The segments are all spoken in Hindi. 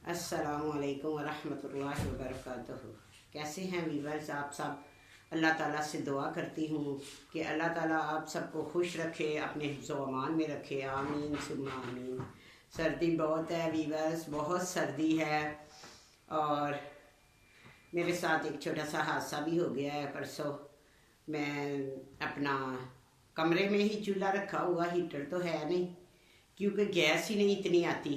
अस्सलामुअलैकुम वरहमतुल्लाहि वबरकातुहू। कैसे हैं वीवर्स आप सब। अल्लाह ताला से दुआ करती हूँ कि अल्लाह ताला आप सबको खुश रखे, अपने हिफ्ज़ व अमान में रखे। आमीन सुम्मा आमीन। सर्दी बहुत है वीवर्स, बहुत सर्दी है और मेरे साथ एक छोटा सा हादसा भी हो गया है। परसों मैं अपना कमरे में ही चूल्हा रखा हुआ, हीटर तो है नहीं क्योंकि गैस ही नहीं इतनी आती,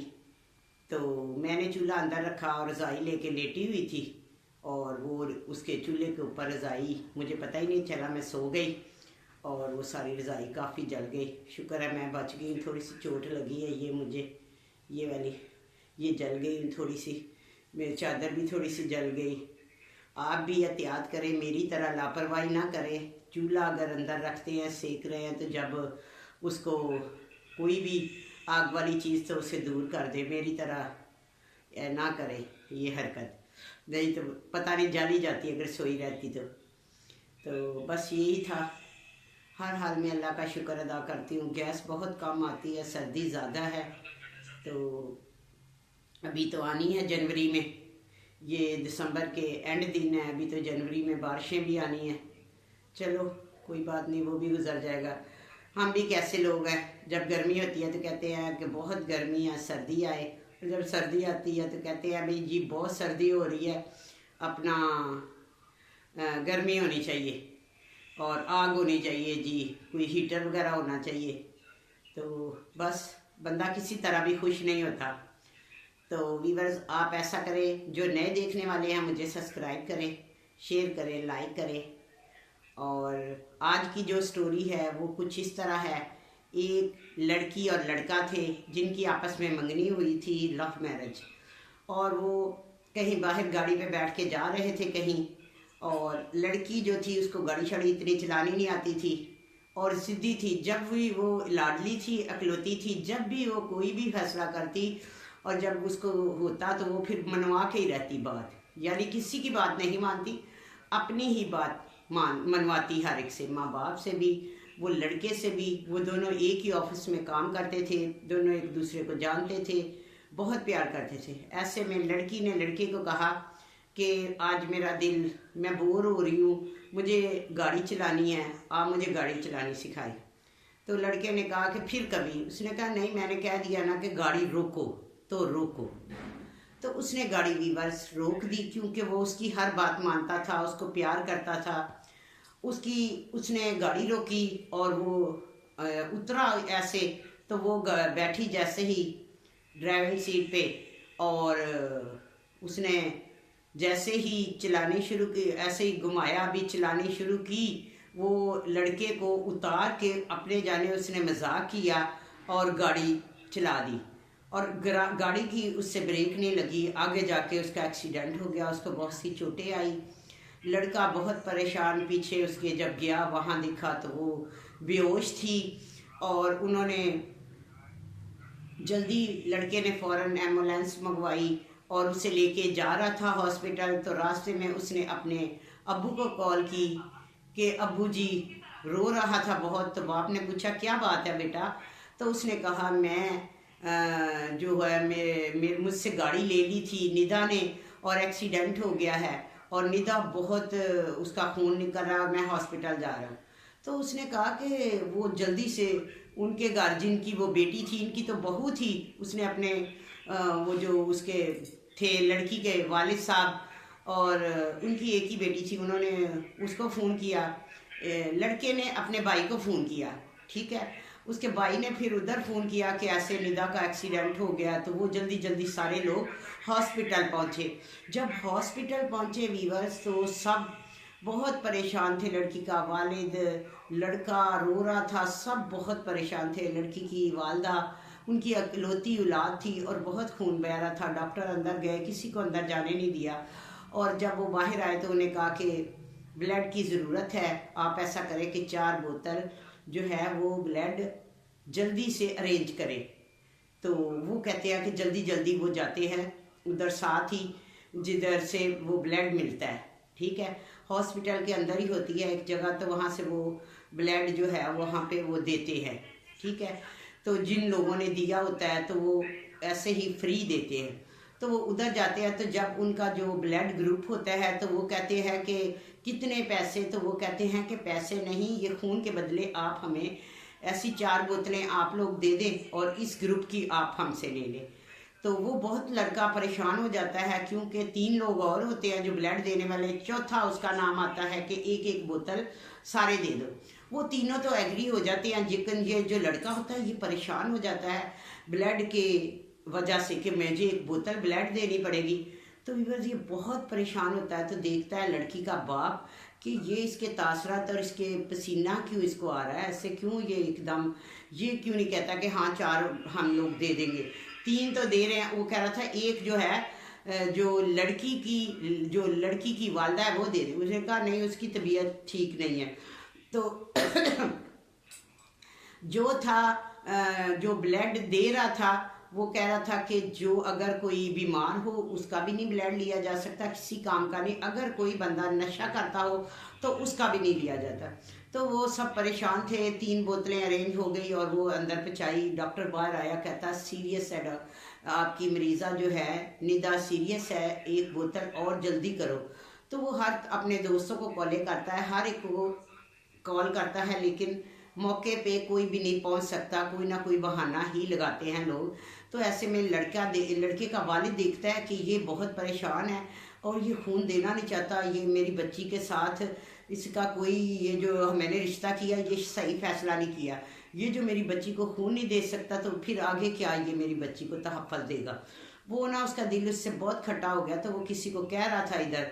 तो मैंने चूल्हा अंदर रखा और रज़ाई लेके लेटी हुई थी और वो उसके चूल्हे के ऊपर रज़ाई, मुझे पता ही नहीं चला, मैं सो गई और वो सारी रज़ाई काफ़ी जल गई। शुक्र है मैं बच गई। थोड़ी सी चोट लगी है, ये मुझे ये वाली ये जल गई थोड़ी सी, मेरी चादर भी थोड़ी सी जल गई। आप भी एहतियात करें, मेरी तरह लापरवाही ना करें। चूल्हा अगर अंदर रखते हैं, सेक रहे हैं, तो जब उसको कोई भी आग वाली चीज़ तो उसे दूर कर दे। मेरी तरह ना करें ये हरकत, नहीं तो पता नहीं जल ही जाती अगर सोई रहती तो बस यही था। हर हाल में अल्लाह का शुक्र अदा करती हूँ। गैस बहुत कम आती है, सर्दी ज़्यादा है, तो अभी तो आनी है जनवरी में, ये दिसंबर के एंड दिन है, अभी तो जनवरी में बारिशें भी आनी है। चलो कोई बात नहीं, वो भी गुजर जाएगा। हम भी कैसे लोग हैं, जब गर्मी होती है तो कहते हैं कि बहुत गर्मी है, सर्दी आए, और जब सर्दी आती है तो कहते हैं भाई जी बहुत सर्दी हो रही है, अपना गर्मी होनी चाहिए और आग होनी चाहिए जी, कोई हीटर वगैरह होना चाहिए। तो बस बंदा किसी तरह भी खुश नहीं होता। तो व्यूअर्स आप ऐसा करें, जो नए देखने वाले हैं मुझे सब्सक्राइब करें, शेयर करें, लाइक करें। और आज की जो स्टोरी है वो कुछ इस तरह है। एक लड़की और लड़का थे जिनकी आपस में मंगनी हुई थी, लव मैरिज, और वो कहीं बाहर गाड़ी पे बैठ के जा रहे थे कहीं, और लड़की जो थी उसको गाड़ी शाड़ी इतनी चलानी नहीं आती थी और सीधी थी। जब भी वो लाडली थी, अकलौती थी, जब भी वो कोई भी फैसला करती और जब उसको होता तो वो फिर मनवा के ही रहती बात, यानी किसी की बात नहीं मानती, अपनी ही बात मनवाती हर एक से, माँ बाप से भी, वो लड़के से भी। वो दोनों एक ही ऑफिस में काम करते थे, दोनों एक दूसरे को जानते थे, बहुत प्यार करते थे। ऐसे में लड़की ने लड़के को कहा कि आज मेरा दिल, मैं बोर हो रही हूँ, मुझे गाड़ी चलानी है, आप मुझे गाड़ी चलानी सिखाई। तो लड़के ने कहा कि फिर कभी। उसने कहा नहीं, मैंने कह दिया ना कि गाड़ी रोको तो रोको। तो उसने गाड़ी वीवर्स रोक दी, क्योंकि वो उसकी हर बात मानता था, उसको प्यार करता था। उसने गाड़ी रोकी और वो उतरा ऐसे, तो वो बैठी जैसे ही ड्राइविंग सीट पे, और उसने जैसे ही चलानी शुरू की, ऐसे ही घुमाया भी, चलानी शुरू की। वो लड़के को उतार के अपने जाने उसने मजाक किया और गाड़ी चला दी, और गाड़ी की उससे ब्रेक नहीं लगी। आगे जाके उसका एक्सीडेंट हो गया, उसको बहुत सी चोटें आई। लड़का बहुत परेशान, पीछे उसके जब गया वहाँ दिखा तो वो बेहोश थी, और उन्होंने जल्दी, लड़के ने फ़ौरन एम्बुलेंस मंगवाई और उसे लेके जा रहा था हॉस्पिटल। तो रास्ते में उसने अपने अब्बू को कॉल की कि अब्बू जी, रो रहा था बहुत। तो बाप ने पूछा क्या बात है बेटा? तो उसने कहा मैं जो है मुझसे गाड़ी ले ली थी निदा ने और एक्सीडेंट हो गया है, और निदा बहुत उसका खून निकल रहा है, मैं हॉस्पिटल जा रहा हूँ। तो उसने कहा कि वो जल्दी से उनके घर, जिनकी वो बेटी थी, इनकी तो बहू थी, उसने अपने वो जो उसके थे लड़की के वालिद साहब, और उनकी एक ही बेटी थी, उन्होंने उसको फ़ोन किया। लड़के ने अपने भाई को फ़ोन किया, ठीक है। उसके भाई ने फिर उधर फ़ोन किया कि ऐसे निदा का एक्सीडेंट हो गया। तो वो जल्दी जल्दी सारे लोग हॉस्पिटल पहुँचे। जब हॉस्पिटल पहुँचे वीवर्स, तो सब बहुत परेशान थे। लड़की का वालिद, लड़का रो रहा था, सब बहुत परेशान थे। लड़की की वालदा, उनकी अकलौती औलाद थी और बहुत खून बह रहा था। डॉक्टर अंदर गए, किसी को अंदर जाने नहीं दिया, और जब वो बाहर आए तो उन्हें कहा कि ब्लड की ज़रूरत है, आप ऐसा करें कि 4 बोतल जो है वो ब्लड जल्दी से अरेंज करें। तो वो कहते हैं कि जल्दी जल्दी वो जाते हैं उधर, साथ ही जिधर से वो ब्लड मिलता है, ठीक है, हॉस्पिटल के अंदर ही होती है एक जगह, तो वहाँ से वो ब्लड जो है वहाँ पे वो देते हैं, ठीक है। तो जिन लोगों ने दिया होता है तो वो ऐसे ही फ्री देते हैं। तो वो उधर जाते हैं। तो जब उनका जो ब्लड ग्रुप होता है तो वो कहते हैं कि कितने पैसे, तो वो कहते हैं कि पैसे नहीं, ये खून के बदले आप हमें ऐसी 4 बोतलें आप लोग दे दें और इस ग्रुप की आप हमसे ले लें। तो वो बहुत लड़का परेशान हो जाता है, क्योंकि 3 लोग और होते हैं जो ब्लड देने वाले, चौथा उसका नाम आता है कि एक एक बोतल सारे दे दो। वो तीनों तो एग्री हो जाते हैं, लेकिन ये जो लड़का होता है ये परेशान हो जाता है ब्लड के वजह से कि मुझे एक बोतल ब्लड देनी पड़ेगी। तो व्यूअर्स ये बहुत परेशान होता है। तो देखता है लड़की का बाप कि ये इसके तासरात और इसके पसीना क्यों इसको आ रहा है, ऐसे क्यों ये एकदम, ये क्यों नहीं कहता कि हाँ 4 हम लोग दे देंगे, 3 तो दे रहे हैं। वो कह रहा था एक जो है जो लड़की की वालदा है वो दे दे। उसने कहा नहीं, उसकी तबीयत ठीक नहीं है। तो जो था जो ब्लड दे रहा था वो कह रहा था कि जो अगर कोई बीमार हो उसका भी नहीं ब्लड लिया जा सकता, किसी काम का नहीं, अगर कोई बंदा नशा करता हो तो उसका भी नहीं लिया जाता। तो वो सब परेशान थे। 3 बोतलें अरेंज हो गई और वो अंदर पहुंचाई। डॉक्टर बाहर आया, कहता सीरियस है, आपकी मरीज़ा जो है निदा सीरियस है, 1 बोतल और जल्दी करो। तो वो हर अपने दोस्तों को कॉलें करता है, हर एक को कॉल करता है, लेकिन मौके पे कोई भी नहीं पहुंच सकता, कोई ना कोई बहाना ही लगाते हैं लोग। तो ऐसे में लड़के का वालिद देखता है कि ये बहुत परेशान है और ये खून देना नहीं चाहता, ये मेरी बच्ची के साथ इसका कोई, ये जो मैंने रिश्ता किया ये सही फैसला नहीं किया, ये जो मेरी बच्ची को खून नहीं दे सकता तो फिर आगे क्या ये मेरी बच्ची को तहफ़्फ़ुज़ देगा। वो ना उसका दिल उससे बहुत खट्टा हो गया। तो वो किसी को कह रहा था इधर,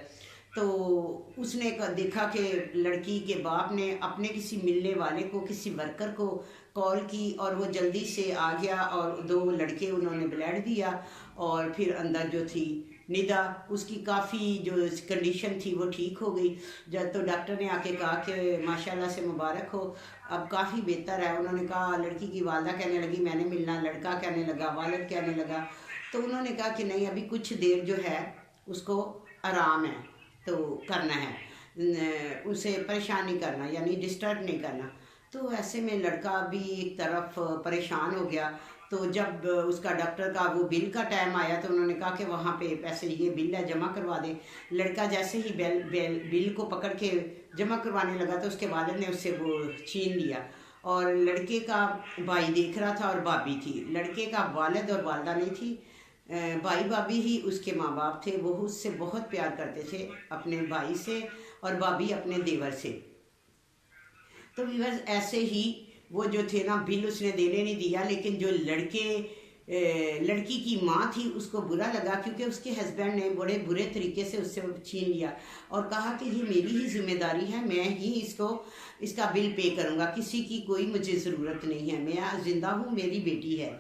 तो उसने देखा कि लड़की के बाप ने अपने किसी मिलने वाले को, किसी वर्कर को कॉल की और वो जल्दी से आ गया और 2 लड़के उन्होंने ब्लड दिया। और फिर अंदर जो थी निदा, उसकी काफ़ी जो कंडीशन थी वो ठीक हो गई। जब तो डॉक्टर ने आके कहा कि माशाल्लाह से मुबारक हो, अब काफ़ी बेहतर है। उन्होंने कहा, लड़की की वालदा कहने लगी मैंने मिलना, लड़का कहने लगा, वालिद कहने लगा। तो उन्होंने कहा कि नहीं, अभी कुछ देर जो है उसको आराम है तो करना है, उसे परेशान नहीं करना, यानी डिस्टर्ब नहीं करना। तो ऐसे में लड़का भी एक तरफ परेशान हो गया। तो जब उसका डॉक्टर का वो बिल का टाइम आया तो उन्होंने कहा कि वहाँ पे पैसे, ये बिल है जमा करवा दें। लड़का जैसे ही बिल को पकड़ के जमा करवाने लगा तो उसके वालिद ने उससे वो छीन लिया। और लड़के का भाई देख रहा था और भाभी थी, लड़के का वालिद और वालदा नहीं थी, भाई भाभी ही उसके माँ बाप थे। वो उससे बहुत प्यार करते थे, अपने भाई से, और भाभी अपने देवर से। तो बस ऐसे ही वो जो थे ना, बिल उसने देने नहीं दिया, लेकिन जो लड़की की माँ थी उसको बुरा लगा, क्योंकि उसके हस्बैंड ने बड़े बुरे तरीके से उससे छीन लिया और कहा कि ये मेरी ही जिम्मेदारी है, मैं ही इसका बिल पे करूँगा, किसी की कोई मुझे ज़रूरत नहीं है, मैं ज़िंदा हूँ, मेरी बेटी है।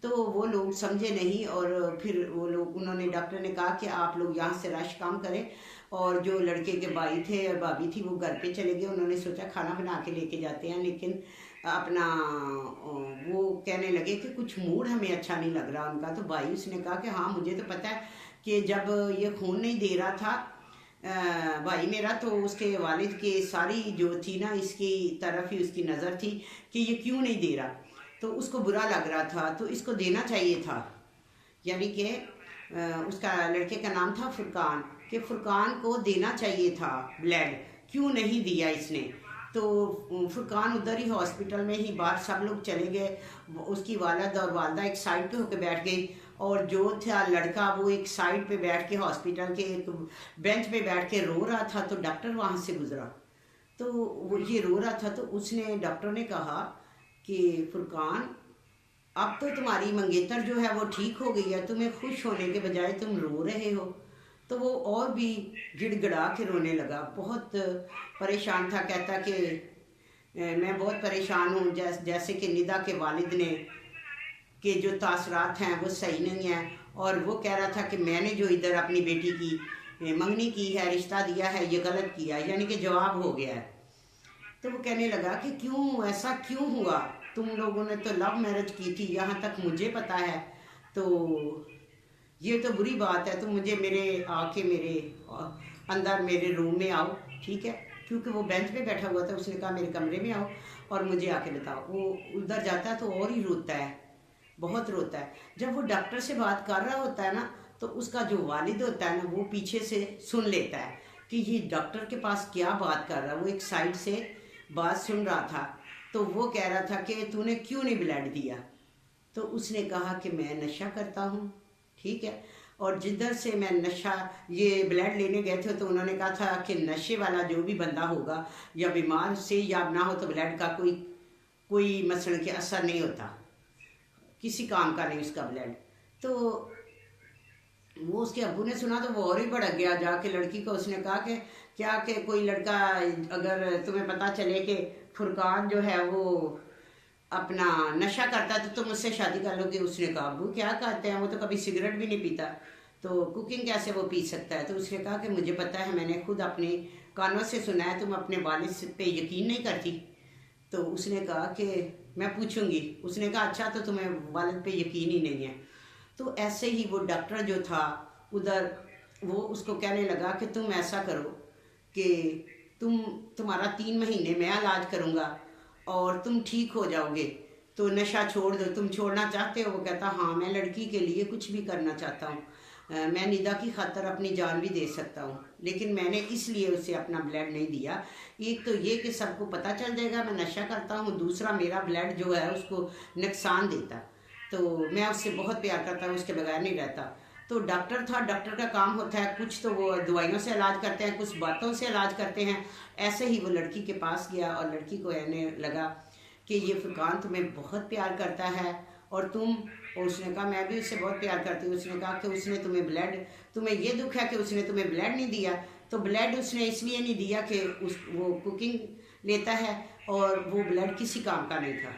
तो वो लोग समझे नहीं और फिर उन्होंने, डॉक्टर ने कहा कि आप लोग यहाँ से रश काम करें। और जो लड़के के भाई थे और भाभी थी वो घर पे चले गए। उन्होंने सोचा खाना बना के लेके जाते हैं, लेकिन अपना वो कहने लगे कि कुछ मूड हमें अच्छा नहीं लग रहा उनका। तो भाई उसने कहा कि हाँ मुझे तो पता है कि जब ये खून नहीं दे रहा था भाई मेरा, तो उसके वालिद के सारी जो थी ना इसकी तरफ ही उसकी नज़र थी कि ये क्यों नहीं दे रहा, तो उसको बुरा लग रहा था, तो इसको देना चाहिए था। यानी कि उसका लड़के का नाम था फुरकान, कि फुरकान को देना चाहिए था ब्लड, क्यों नहीं दिया इसने। तो फुरकान उधर ही हॉस्पिटल में ही बाहर सब लोग चले गए, उसकी वालिद और वालदा एक साइड पे होकर बैठ गई और जो था लड़का वो एक साइड पे बैठ के हॉस्पिटल के एक बेंच पे बैठ के रो रहा था। तो डॉक्टर वहाँ से गुजरा तो वो ये रो रहा था, तो उसने, डॉक्टर ने कहा कि फुरकान अब तो तुम्हारी मंगेतर जो है वो ठीक हो गई है, तुम्हें खुश होने के बजाय तुम रो रहे हो। तो वो और भी गिड़गिड़ा के रोने लगा, बहुत परेशान था। कहता कि मैं बहुत परेशान हूँ, जैसे कि निदा के वालिद ने के जो तासरात हैं वो सही नहीं है, और वो कह रहा था कि मैंने जो इधर अपनी बेटी की मंगनी की है, रिश्ता दिया है, ये गलत किया, यानी कि जवाब हो गया है। तो वो कहने लगा कि क्यों, ऐसा क्यों हुआ, तुम लोगों ने तो लव मैरिज की थी, यहाँ तक मुझे पता है, तो ये तो बुरी बात है, तुम मुझे मेरे अंदर मेरे रूम में आओ, ठीक है, क्योंकि वो बेंच पे बैठा हुआ था। उसने कहा मेरे कमरे में आओ और मुझे आके बताओ। वो उधर जाता है तो और ही रोता है, बहुत रोता है। जब वो डॉक्टर से बात कर रहा होता है ना, तो उसका जो वालिद होता है ना, वो पीछे से सुन लेता है कि ये डॉक्टर के पास क्या बात कर रहा है। वो एक साइड से बात सुन रहा था, तो वो कह रहा था कि तूने क्यों नहीं ब्लड दिया। तो उसने कहा कि मैं नशा करता हूँ, ठीक है। और जिधर से मैं नशा ये ब्लड लेने गए थे, तो उन्होंने कहा था कि नशे वाला जो भी बंदा होगा या बीमार से या ना हो, तो ब्लड का कोई मसलन के असर नहीं होता, किसी काम का नहीं उसका ब्लड। तो वो उसके अब्बू ने सुना तो वो और ही भड़क गया। जाके लड़की को उसने कहा कि क्या कि कोई लड़का अगर तुम्हें पता चले कि फुरकान जो है वो अपना नशा करता है तो तुम उससे शादी कर लोगे। उसने कहा अब्बू क्या करते हैं, वो तो कभी सिगरेट भी नहीं पीता, तो कुकिंग कैसे वो पी सकता है। तो उसने कहा कि मुझे पता है, मैंने खुद अपने कानों से सुना है, तुम अपने वालिद पे यकीन नहीं करती। तो उसने कहा कि मैं पूछूंगी। उसने कहा अच्छा, तो तुम्हें वालिद पे यकीन ही नहीं है। तो ऐसे ही वो डॉक्टर जो था उधर, वो उसको कहने लगा कि तुम ऐसा करो कि तुम्हारा 3 महीने मैं इलाज करूँगा और तुम ठीक हो जाओगे, तो नशा छोड़ दो। तुम छोड़ना चाहते हो? वो कहता हाँ, मैं लड़की के लिए कुछ भी करना चाहता हूँ, मैं निदा की खातर अपनी जान भी दे सकता हूँ, लेकिन मैंने इसलिए उसे अपना ब्लड नहीं दिया। एक तो ये कि सबको पता चल जाएगा मैं नशा करता हूँ, दूसरा मेरा ब्लड जो है उसको नुकसान देता, तो मैं उससे बहुत प्यार करता हूँ, उसके बगैर नहीं रहता। तो डॉक्टर था, डॉक्टर का काम होता है कुछ तो वो दवाइयों से इलाज करते हैं, कुछ बातों से इलाज करते हैं। ऐसे ही वो लड़की के पास गया और लड़की को कहने लगा कि ये फुरकान तुम्हें बहुत प्यार करता है और तुम। और उसने कहा मैं भी उससे बहुत प्यार करती हूँ। उसने कहा कि उसने तुम्हें ये दुख है कि उसने तुम्हें ब्लड नहीं दिया। तो ब्लड उसने इसलिए नहीं दिया कि वो कुकिंग लेता है और वो ब्लड किसी काम का नहीं था।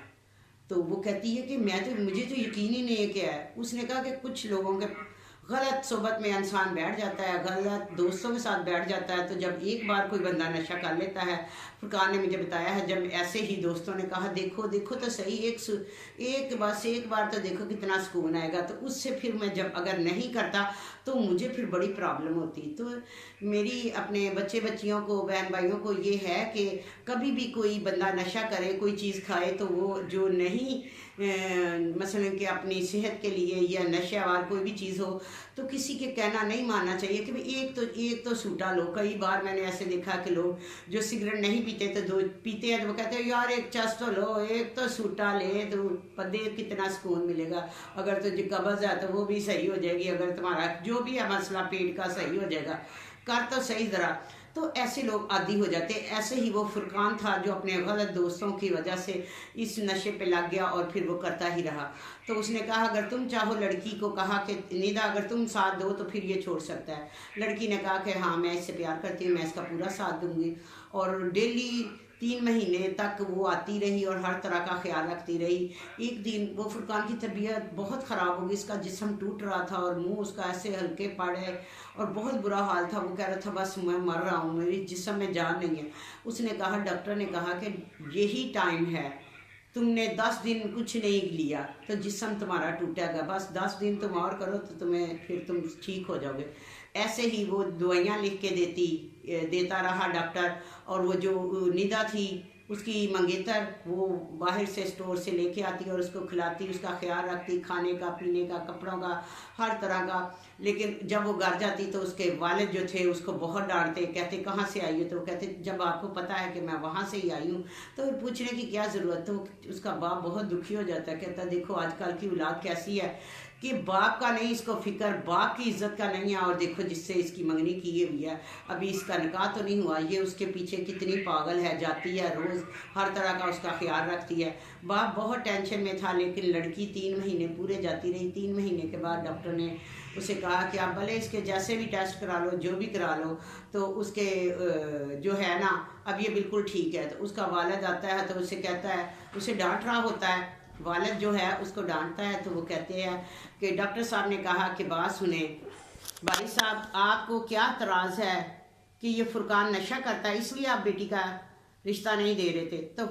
तो वो कहती है कि मुझे तो यकीन ही नहीं है क्या है। उसने कहा कि कुछ लोगों के गलत सोबत में इंसान बैठ जाता है, गलत दोस्तों के साथ बैठ जाता है। तो जब एक बार कोई बंदा नशा कर लेता है, फुरकान ने मुझे बताया है, जब ऐसे ही दोस्तों ने कहा देखो देखो तो सही, एक बार तो देखो कितना सुकून आएगा, तो उससे फिर मैं जब अगर नहीं करता तो मुझे फिर बड़ी प्रॉब्लम होती। तो मेरी अपने बच्चे बच्चियों को, बहन भाइयों को ये है कि कभी भी कोई बंदा नशा करे, कोई चीज़ खाए, तो वो जो नहीं मसलन कि अपनी सेहत के लिए या नशेवार कोई भी चीज़ हो, तो किसी के कहना नहीं मानना चाहिए कि भाई एक तो सूटा लो। कई बार मैंने ऐसे देखा कि लोग जो सिगरेट नहीं पीते तो दो पीते हैं, तो वो कहते हैं यार एक चस तो लो, एक तो सूटा ले, तो पदे कितना सुकून मिलेगा। अगर तुझे कब्ज़ है तो वो भी सही हो जाएगी, अगर तुम्हारा जो भी है मसला पेट का सही हो जाएगा, कर तो सही ज़रा। तो ऐसे लोग आदी हो जाते। ऐसे ही वो फुरकान था जो अपने गलत दोस्तों की वजह से इस नशे पे लग गया और फिर वो करता ही रहा। तो उसने कहा अगर तुम चाहो, लड़की को कहा कि निदा अगर तुम साथ दो तो फिर ये छोड़ सकता है। लड़की ने कहा कि हाँ मैं इससे प्यार करती हूँ, मैं इसका पूरा साथ दूंगी। और डेली 3 महीने तक वो आती रही और हर तरह का ख्याल रखती रही। एक दिन वो फुरकान की तबीयत बहुत ख़राब हो गई, इसका जिस्म टूट रहा था और मुंह उसका ऐसे हल्के पड़े और बहुत बुरा हाल था। वो कह रहा था बस मैं मर रहा हूँ, मेरी जिस्म में जान नहीं है। उसने कहा, डॉक्टर ने कहा कि यही टाइम है, तुमने 10 दिन कुछ नहीं लिया तो जिस्म तुम्हारा टूटेगा, बस 10 दिन तुम और करो तो फिर तुम ठीक हो जाओगे। ऐसे ही वो दवाइयाँ लिख के देता रहा डॉक्टर। और वो जो निदा थी उसकी मंगेतर, वो बाहर से स्टोर से लेके आती और उसको खिलाती, उसका ख्याल रखती, खाने का, पीने का, कपड़ों का, हर तरह का। लेकिन जब वो घर जाती तो उसके वालिद जो थे उसको बहुत डांटते, कहते कहाँ से आई हो। तो वो कहते जब आपको पता है कि मैं वहाँ से ही आई हूँ तो पूछने की क्या ज़रूरत। तो उसका बाप बहुत दुखी हो जाता है, कहता देखो आजकल की औलाद कैसी है कि बाप का नहीं इसको फिक्र, बाप की इज्जत का नहीं है। और देखो जिससे इसकी मंगनी की हुई है, अभी इसका निकाह तो नहीं हुआ, ये उसके पीछे कितनी पागल है, जाती है रोज़, हर तरह का उसका ख्याल रखती है। बाप बहुत टेंशन में था। लेकिन लड़की 3 महीने पूरे जाती रही। 3 महीने के बाद डॉक्टर ने उसे कहा कि आप भले इसके जैसे भी टेस्ट करा लो, जो भी करा लो, तो उसके जो है ना अब ये बिल्कुल ठीक है। तो उसका वालिद आता है तो उसे कहता है, उसे डांट रहा होता है, वालिद जो है उसको डांटता है। तो वो कहते हैं कि डॉक्टर साहब ने कहा कि बात सुने भाई साहब, आपको क्या तराज़ है कि ये फुरकान नशा करता है, इसलिए आप बेटी का रिश्ता नहीं दे रहे थे। तो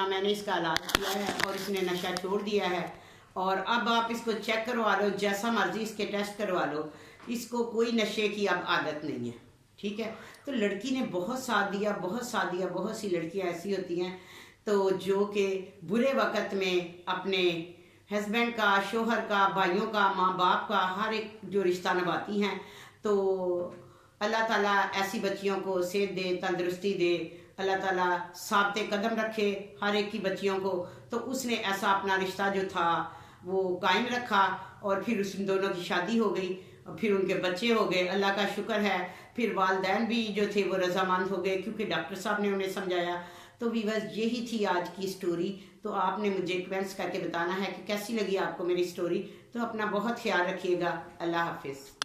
मैंने इसका इलाज किया है और इसने नशा छोड़ दिया है, और अब आप इसको चेक करवा लो, जैसा मर्जी इसके टेस्ट करवा लो, इसको कोई नशे की अब आदत नहीं है, ठीक है। तो लड़की ने बहुत साथ दिया, बहुत साथ दिया। बहुत सी लड़कियां ऐसी होती हैं तो जो कि बुरे वक़्त में अपने हस्बैंड का, शोहर का, भाइयों का, माँ बाप का, हर एक जो रिश्ता निभाती हैं। तो अल्लाह ताला ऐसी बच्चियों को सेहत दे, तंदुरुस्ती दे, अल्लाह ताला साबिते कदम रखे हर एक की बच्चियों को। तो उसने ऐसा अपना रिश्ता जो था वो कायम रखा और फिर उस दोनों की शादी हो गई और फिर उनके बच्चे हो गए, अल्लाह का शुक्र है। फिर वालदैन भी जो थे वो रजामंद हो गए क्योंकि डॉक्टर साहब ने उन्हें समझाया। तो वीवर्स यही थी आज की स्टोरी। तो आपने मुझे कमेंट्स करके बताना है कि कैसी लगी आपको मेरी स्टोरी। तो अपना बहुत ख्याल रखिएगा। अल्लाह हाफिज़।